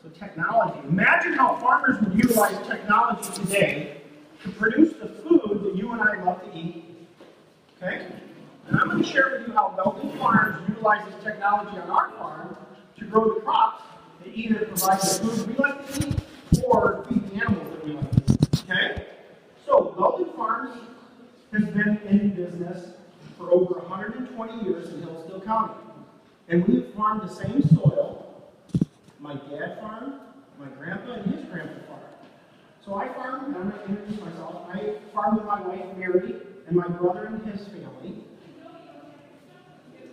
So technology. Imagine how farmers would utilize technology today to produce the food that you and I love to eat. Okay? And I'm going to share with you how Weldon Farms utilizes technology on our farm to grow the crops that either provide the food we like to eat or feed the animals that we like to eat. Okay? So Weldon Farms has been in business for over 120 years in Hillsdale County. And we've farmed the same soil. My dad farmed, my grandpa and his grandpa farmed. So I farm, and I'm going to introduce myself. I farm with my wife Mary and my brother and his family.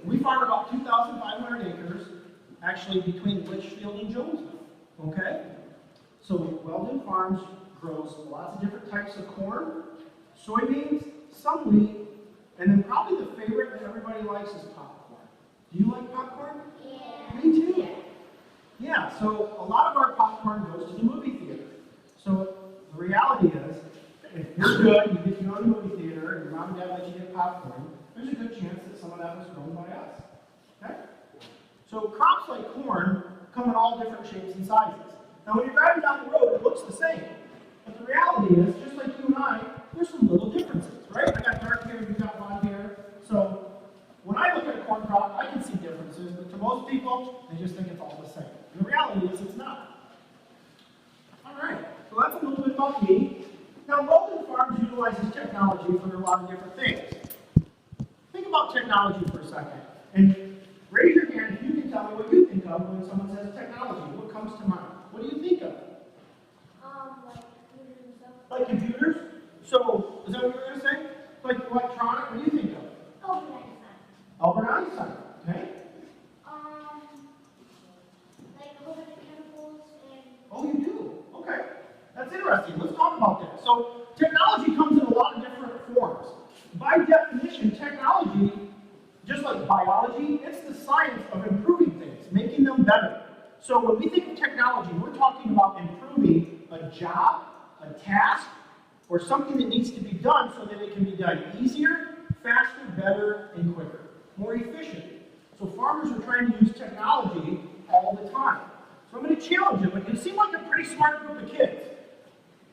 We farm about 2,500 acres, actually between Litchfield and Jonesville. Okay? So Weldon Farms grows lots of different types of corn, soybeans, some wheat, and then probably the favorite that everybody likes is popcorn. Do you like popcorn? Yeah. Me too. Yeah, so a lot of our popcorn goes to the movie theater. So the reality is, if you're good, you get to go to the movie theater, and your mom and dad let you get popcorn, there's a good chance that some of that was grown by us. Okay? So crops like corn come in all different shapes and sizes. Now when you're driving down the road, it looks the same. But the reality is, just like you and I, there's some little differences, right? I got dark hair, you got blonde hair. So when I look at a corn crop, I can see differences, but to most people, they just think it's all the same. And the reality is it's not. All right, so that's a little bit about me. Now, Weldon Farms utilizes technology for a lot of different things. Think about technology for a second, and raise your hand if you can tell me what you think of when someone says technology. What comes to mind? What do you think of? Like computers and stuff. Like computers? So, is that what you were going to say? Like electronic? What do you think of? Albert Einstein. Albert Einstein, okay? Like a whole bunch of chemicals and. Oh, you do? Okay. That's interesting. Let's talk about that. So, technology comes in a lot of different forms. By definition, technology, just like biology, it's the science of improving things, making them better. So, when we think of technology, we're talking about improving a job, a task, or something that needs to be done so that it can be done easier, faster, better, and quicker, more efficient. So farmers are trying to use technology all the time. So I'm going to challenge them, but you seem like a pretty smart group of kids.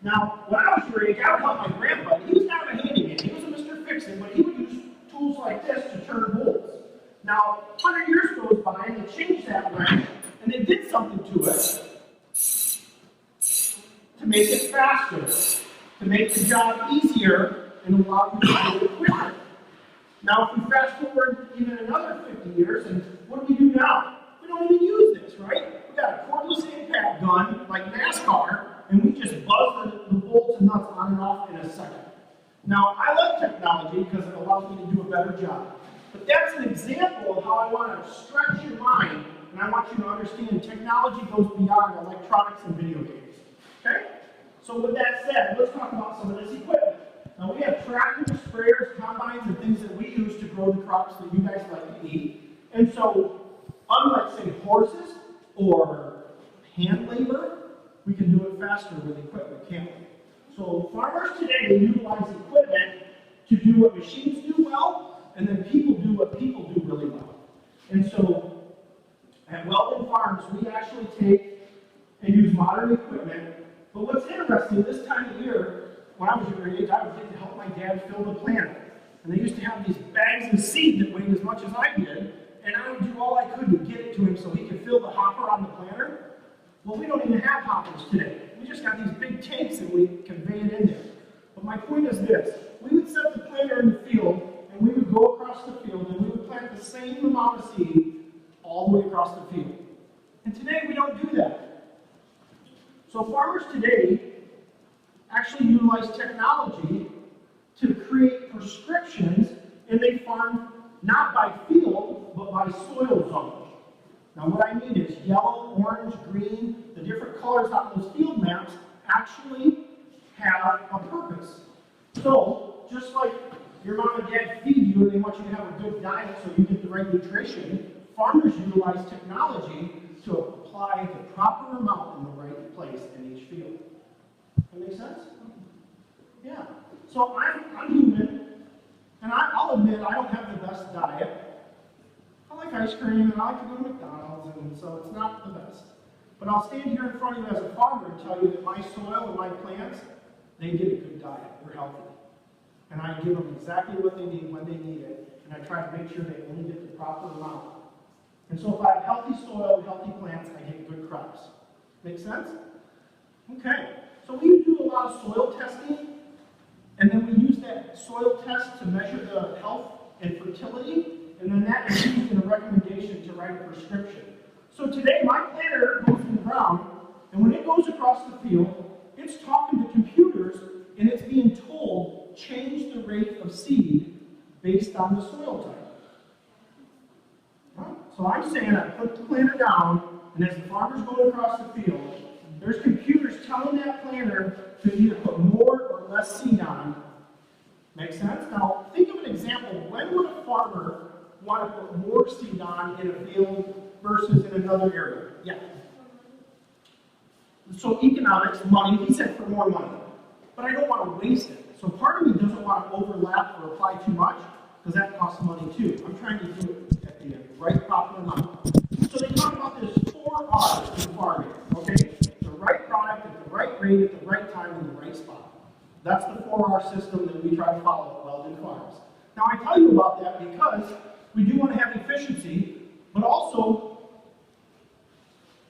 Now, when I was your age, I would help my grandpa. He was kind of a handyman. He was a Mr. Fix-It, but he would use tools like this to turn bolts. Now, 100 years goes by, and they changed that wrench, and they did something to it to make it faster, to make the job easier, and allow you to do it quicker. Now, if we fast forward even another 50 years, and what do we do now? We don't even use this, right? We've got a cordless impact gun, like NASCAR, and we just buzz the bolts and nuts on and off in a second. Now, I love technology because it allows me to do a better job. But that's an example of how I want to stretch your mind, and I want you to understand technology goes beyond electronics and video games. Okay? So with that said, let's talk about some of this equipment. Now we have tractors, sprayers, combines, and things that we use to grow the crops that you guys like to eat. And so, unlike, say, horses or hand labor, we can do it faster with equipment, can't we? So farmers today utilize equipment to do what machines do well, and then people do what people do really well. And so, at Weldon Farms, we actually take and use modern equipment. But what's interesting, this time of year, when I was your age, I would get to help my dad fill the planter. And they used to have these bags of seed that weighed as much as I did, and I would do all I could to get it to him so he could fill the hopper on the planter. Well, we don't even have hoppers today. We just got these big tanks and we convey it in there. But my point is this. We would set the planter in the field, and we would go across the field, and we would plant the same amount of seed all the way across the field. And today we don't do that. So farmers today actually utilize technology to create prescriptions, and they farm not by field, but by soil zone. Now what I mean is yellow, orange, green, the different colors on those field maps actually have a purpose. So, just like your mom and dad feed you and they want you to have a good diet so you get the right nutrition, farmers utilize technology to apply the proper amount in the right place in each field. That make sense? Yeah. So I'm human, and I'll admit I don't have the best diet. I like ice cream, and I like to go to McDonald's, and so it's not the best. But I'll stand here in front of you as a farmer and tell you that my soil and my plants, they get a good diet, they're healthy. And I give them exactly what they need when they need it, and I try to make sure they only get the proper amount. And so if I have healthy soil and healthy plants, I get good crops. Make sense? Okay, so we do a lot of soil testing, and then we use that soil test to measure the health and fertility, and then that is used in a recommendation to write a prescription. So today, my planter goes in the ground, and when it goes across the field, it's talking to computers, and it's being told, change the rate of seed based on the soil type. Right? So I'm saying I put the planter down, and as the farmer's going across the field, there's computers telling that planter to either put more or less seed on. Make sense? Now, think of an example. When would a farmer want to put more seed on in a field versus in another area? Yeah. So economics, money, he said for more money. But I don't want to waste it. So part of me doesn't want to overlap or apply too much, because that costs money too. I'm trying to do it at the right proper amount. So they talk about this 4 R's in farming, okay? The right product at the right rate at the right time in the right spot. That's the 4R system that we try to follow at Weldon Farms. Now I tell you about that because we do want to have efficiency, but also,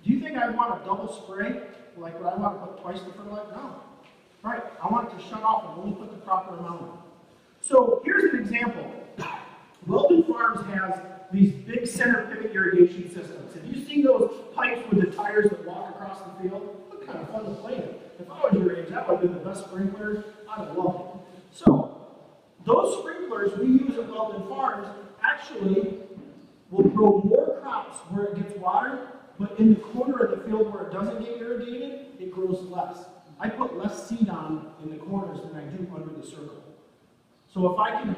do you think I want a double spray? Like would I want to put twice the fertilizer? No. Right, I want it to shut off and only put the proper amount in. So here's an example. Weldon Farms has these big center pivot irrigation systems. Have you seen those pipes with the tires that walk across the field? Look kind of fun to play in. If I was your age, that would have been the best sprinkler. I'd have loved it. So those sprinklers we use at Weldon Farms actually will grow more crops where it gets water, but in the corner of the field where it doesn't get irrigated, it grows less. I put less seed on in the corners than I do under the circle. So if I can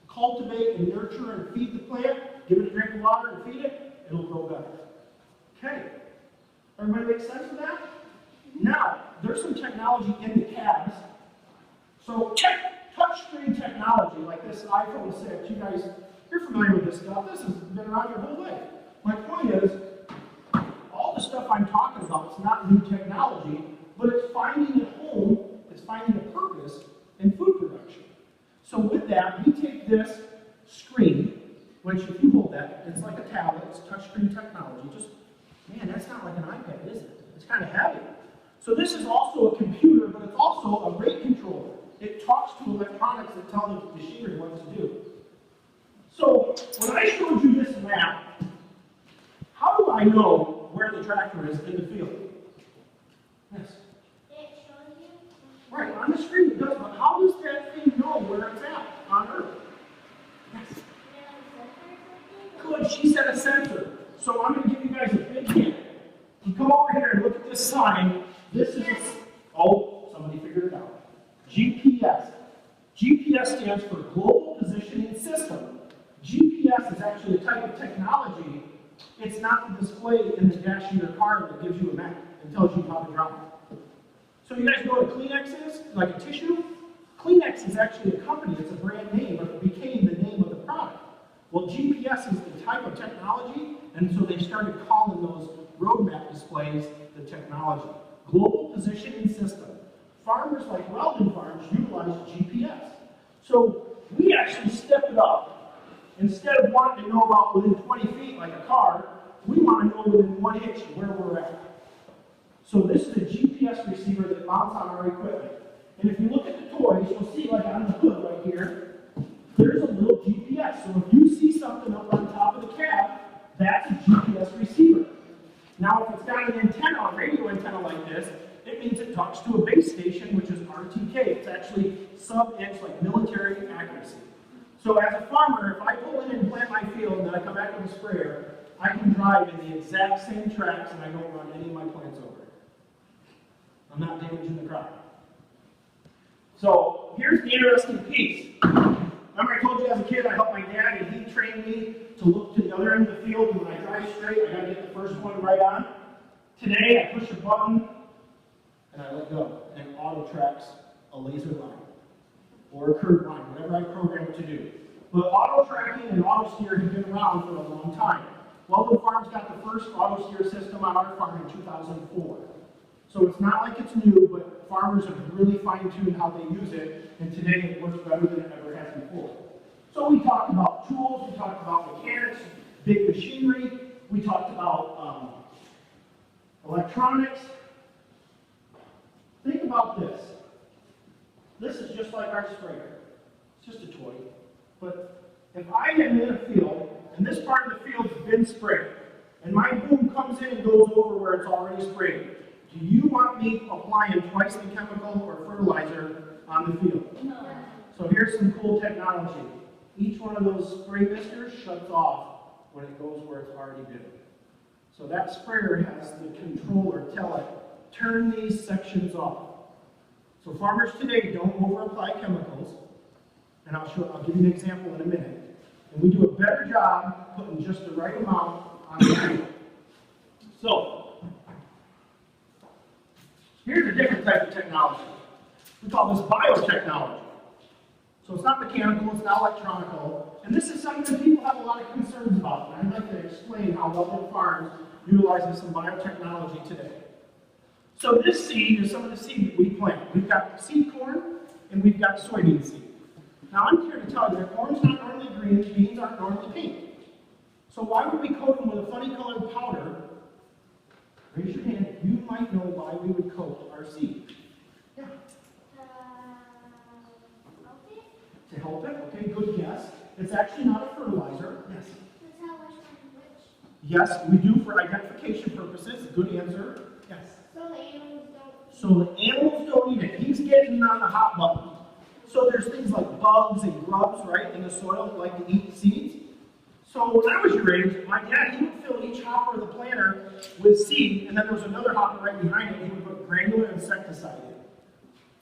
cultivate and nurture and feed the plant, give it a drink of water and feed it, it'll grow better. Okay. Everybody make sense of that? Now, there's some technology in the cabs. So touchscreen technology, like this iPhone 6, you guys, you're familiar with this stuff. This has been around your whole life. My point is, all the stuff I'm talking about is not new technology, but it's finding a home, it's finding a purpose in food production. So with that, we take this screen, which if you hold that, it's like a tablet, it's touchscreen technology. Just, man, that's not like an iPad, is it? It's kind of heavy. So this is also a computer, but it's also a rate controller. It talks to electronics that tell the machinery what to do. So when I showed you this map, how do I know where the tractor is in the field? Yes. It shows you. Right, on the screen it does, but how does that thing know where it's at on Earth? Yes. Good, she said a sensor. So I'm going to give you guys a big hint. You come over here and look at this sign. This is, oh, somebody figured it out. GPS. GPS stands for Global Positioning System. GPS is actually a type of technology. It's not the display in the dash of your car that gives you a map and tells you how to drive. So you guys know what a Kleenex is? Like a tissue? Kleenex is actually a company, it's a brand name, but it became the name of the product. Well, GPS is the type of technology, and so they started calling those roadmap displays the technology. Global Positioning System. Farmers like Weldon Farms utilize GPS. So we actually step it up. Instead of wanting to know about within 20 feet like a car, we want to know within 1 inch where we're at. So this is a GPS receiver that mounts on our equipment. And if you look at the toys, you'll see like on the hood right here, there's a little GPS. So if you see something up on top of the cab, that's a GPS receiver. Now if it's got an antenna, a radio antenna like this, it means it talks to a base station, which is RTK. It's actually sub-inch, like military accuracy. So as a farmer, if I pull in and plant my field and then I come back with a sprayer, I can drive in the exact same tracks and I don't run any of my plants over. I'm not damaging the crop. So here's the interesting piece. Remember I told you as a kid I helped my dad and he trained me to look to the other end of the field, and when I drive straight, I gotta get the first one right on. Today I push a button and I let go, and it auto tracks a laser line or a curved line, whatever I program it to do. But auto tracking and auto steer have been around for a long time. Weldon Farms got the first auto steer system on our farm in 2004. So it's not like it's new, but farmers have really fine-tuned how they use it, and today it works better than it ever has before. So we talked about tools, we talked about mechanics, big machinery, we talked about electronics. Think about this. This is just like our sprayer. It's just a toy. But if I am in a field, and this part of the field's been sprayed, and my boom comes in and goes over where it's already sprayed, do you want me applying twice the chemical or fertilizer on the field? No. So here's some cool technology. Each one of those spray misters shuts off when it goes where it's already been. So that sprayer has the controller tell it, turn these sections off. So farmers today don't over-apply chemicals, and I'll give you an example in a minute. And we do a better job putting just the right amount on the field. So, here's a different type of technology. We call this biotechnology. So it's not mechanical, it's not electronical, and this is something that people have a lot of concerns about, and I'd like to explain how Weldon Farms utilizes some biotechnology today. So this seed is some of the seed that we plant. We've got seed corn, and we've got soybean seed. Now I'm here to tell you that corn's not normally green, beans aren't normally pink. So why would we coat them with a funny colored powder? Raise your hand, you might know why we would coat our seed. Yeah. To help it, okay, good guess. It's actually not a fertilizer. Yes. Yes, we do for identification purposes. Good answer. Yes. So the animals don't. So the animals don't eat it. He's getting on the hot button. So there's things like bugs and grubs, right, in the soil that like to eat seeds. So when I was your age, my dad, he would fill each hopper of the planter with seed, and then there was another hopper right behind it. He would put granular insecticide in.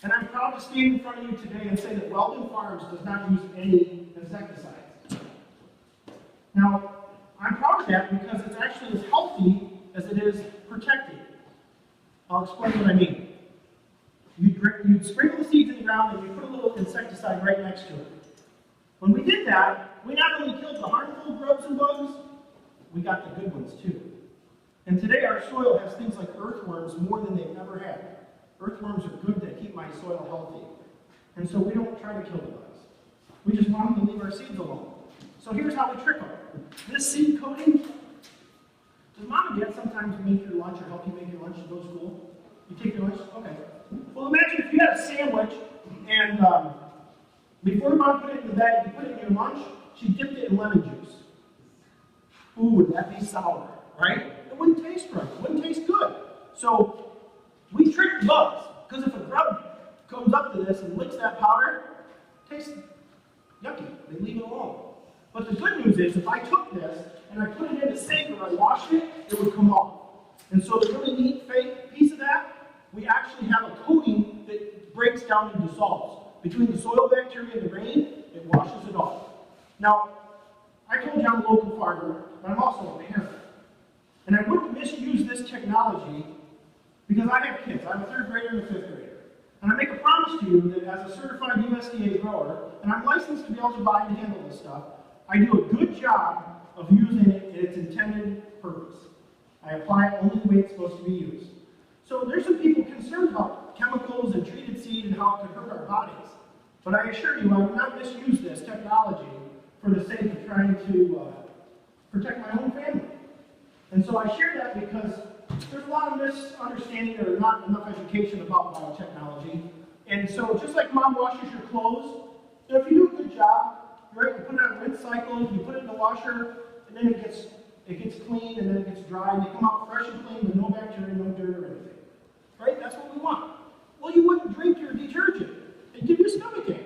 And I'm proud to stand in front of you today and say that Weldon Farms does not use any insecticides. Now, I'm proud of that because it's actually as healthy as it is protected. I'll explain what I mean. You'd sprinkle the seeds in the ground and you put a little insecticide right next to it. When we did that, we not only killed the harmful grubs and bugs, we got the good ones too. And today our soil has things like earthworms more than they've ever had. Earthworms are good to keep my soil healthy. And so we don't try to kill the bugs. We just want them to leave our seeds alone. So here's how we trick them. This seed coating, does mom and dad sometimes make your lunch or help you make your lunch to go to school? You take your lunch? Okay. Well, imagine if you had a sandwich and before mom put it in the bag, you put it in your lunch, she dipped it in lemon juice. Ooh, would that be sour, right? It wouldn't taste right. It wouldn't taste good. So we trick bugs, because if a grub comes up to this and licks that powder, it tastes yucky. They leave it alone. But the good news is, if I took this and I put it in the sink or I washed it, it would come off. And so the really neat fake piece of that, we actually have a coating that breaks down and dissolves. Between the soil bacteria and the rain, it washes it off. Now, I told you I'm a local farmer, but I'm also a parent. And I wouldn't misuse this technology because I have kids. I'm a 3rd grader and a 5th grader. And I make a promise to you that as a certified USDA grower, and I'm licensed to be able to buy and handle this stuff, I do a good job of using it in its intended purpose. I apply it only the way it's supposed to be used. So there's some people concerned about chemicals and treated seed and how it could hurt our bodies. But I assure you, I would not misuse this technology for the sake of trying to protect my own family. And so I share that because there's a lot of misunderstanding or not enough education about biotechnology. And so just like mom washes your clothes, so if you do a good job, right, you put it on a rinse cycle, you put it in the washer, and then it gets clean, and then it gets dry, and they come out fresh and clean with no bacteria, no dirt or anything. Right? That's what we want. Well, you wouldn't drink your detergent. It'd give you a stomachache.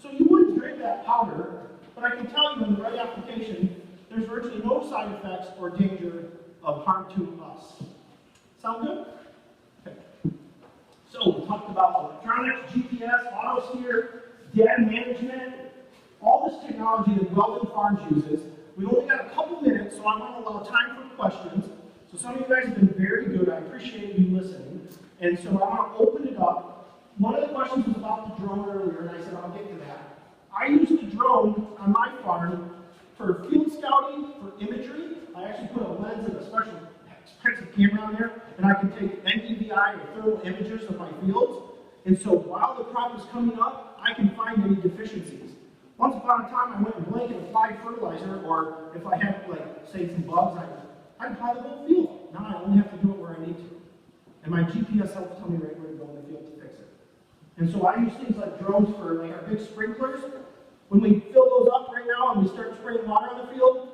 So you wouldn't drink that powder, but I can tell you in the right application, there's virtually no side effects or danger of harm to us. Sound good? Okay. So we talked about electronics, GPS, auto steer, data management, all this technology that Weldon Farms uses. We've only got a couple minutes, so I want to allow time for questions. So some of you guys have been very good. I appreciate you listening. And so I want to open it up. One of the questions was about the drone earlier, and I said I'll get to that. I use the drone on my farm for field scouting, for imagery. I I actually put a lens and a special expensive camera on there, and I can take NDVI or thermal images of my fields. And so while the crop is coming up, I can find any deficiencies. Once upon a time, I went and blanket applied fertilizer, or if I had, like, say, some bugs, I'd apply the whole field. Now I only have to do it where I need to. And my GPS helps tell me right where to go in the field to fix it. And so I use things like drones for, like, our big sprinklers. When we fill those up right now and we start spraying water on the field,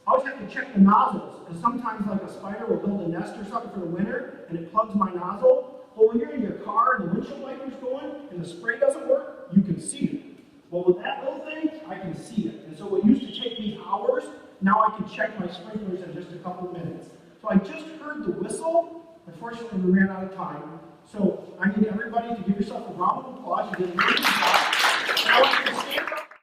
I always have to check the nozzles, because sometimes, like, a spider will build a nest or something for the winter, and it plugs my nozzle. Well, when you're in your car and the windshield wiper's going, and the spray doesn't work, you can see it. Well, with that little thing, I can see it. And so what used to take me hours, now I can check my sprinklers in just a couple of minutes. So I just heard the whistle. Unfortunately, we ran out of time. So I need everybody to give yourself a round of applause. You did a really good job. Now I can stand up.